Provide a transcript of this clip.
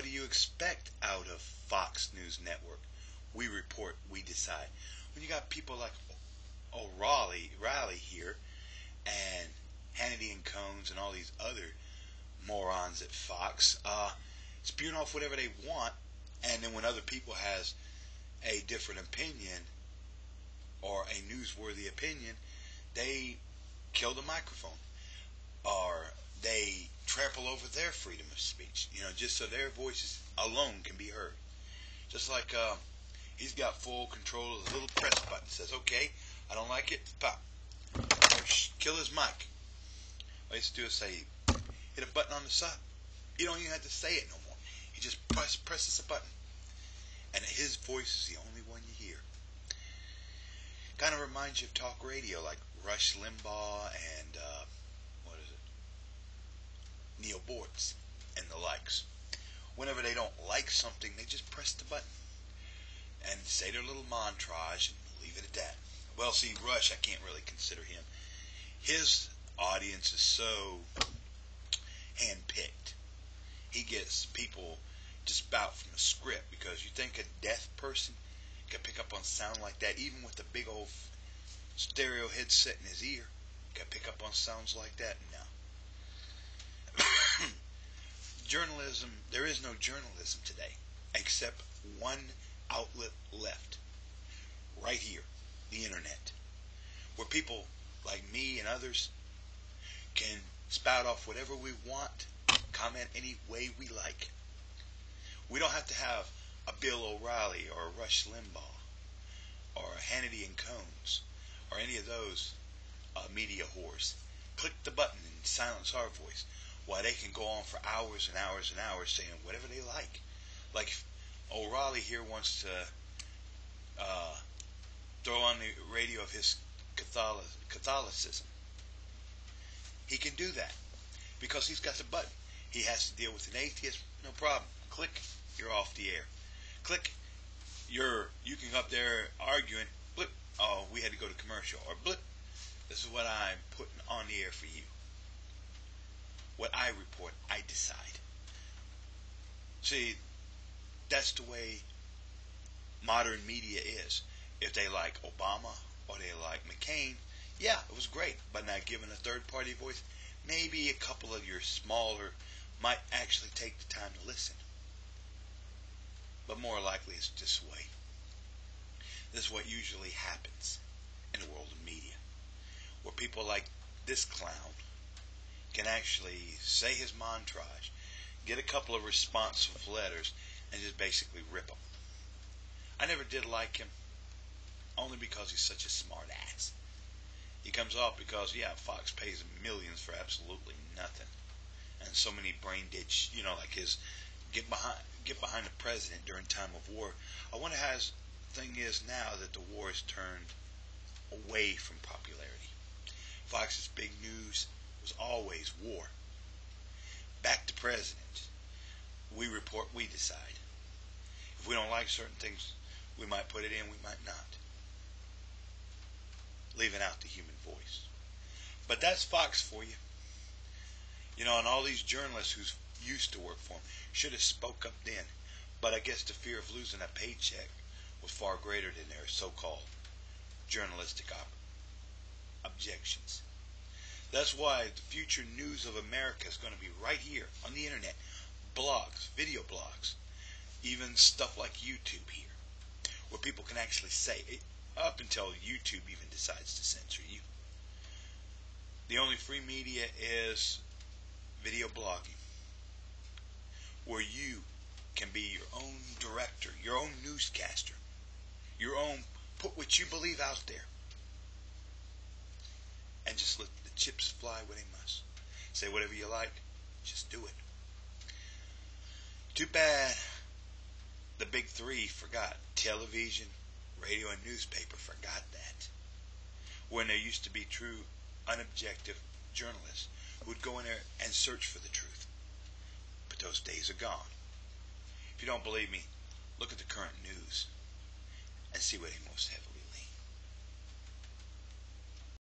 what do you expect out of Fox News Network? We report, we decide. When you got people like O'Reilly here, and Hannity and Combs and all these other morons at Fox, spewing off whatever they want, and then when other people has a different opinion or a newsworthy opinion, they kill the microphone, or they trample over their freedom of speech, just so their voices alone can be heard. Just like he's got full control of the little press button. Says, okay, I don't like it, pop. Or kill his mic. All he has to do is say, hit a button on the side. You don't even have to say it no more. He just presses a button. And his voice is the only one you hear. Kind of reminds you of talk radio, like Rush Limbaugh and, Neil Boortz and the likes. Whenever they don't like something, they just press the button and say their little montage and leave it at that. Well, see, Rush, I can't really consider him. His audience is so hand-picked. He gets people just about from the script, because you think a deaf person can pick up on sound like that, even with a big old stereo headset in his ear, can pick up on sounds like that? No. Journalism, there is no journalism today, except one outlet left, right here, the internet, where people like me and others can spout off whatever we want, comment any way we like. We don't have to have a Bill O'Reilly or a Rush Limbaugh or a Hannity and Combs or any of those media whores click the button and silence our voice, while they can go on for hours and hours and hours saying whatever they like. Like if O'Reilly here wants to throw on the radio of his Catholicism, he can do that because he's got the button. He has to deal with an atheist, no problem. Click, you're off the air. Click, you can go up there arguing. Blip, oh, we had to go to commercial. Or blip, this is what I'm putting on the air for you. What I report, I decide. See, that's the way modern media is. If they like Obama or they like McCain, yeah, it was great. But now given a third-party voice, maybe a couple of your smaller might actually take the time to listen. But more likely it's this way. This is what usually happens in the world of media, where people like this clown can actually say his montage, get a couple of responsive letters, and just basically rip them. I never did like him, only because he's such a smart ass. He comes off because, yeah, Fox pays him millions for absolutely nothing. And so many brain dead, like his get behind the president during time of war. I wonder how his thing is now that the war has turned away from popularity. Fox's big news was always war. Back to president. We report, we decide. If we don't like certain things, we might put it in, we might not. Leaving out the human voice. But that's Fox for you. And all these journalists who used to work for him should have spoke up then. But I guess the fear of losing a paycheck was far greater than their so-called journalistic objections. That's why the future news of America is going to be right here on the internet. Blogs, video blogs, even stuff like YouTube here, where people can actually say it, up until YouTube even decides to censor you. The only free media is video blogging, where you can be your own director, your own newscaster, your own, put what you believe out there, and just let the chips fly where they must. Say whatever you like, just do it. Too bad the big three forgot. Television, radio, and newspaper forgot that. When there used to be true, unobjective journalists who would go in there and search for the truth. But those days are gone. If you don't believe me, look at the current news and see where they most heavily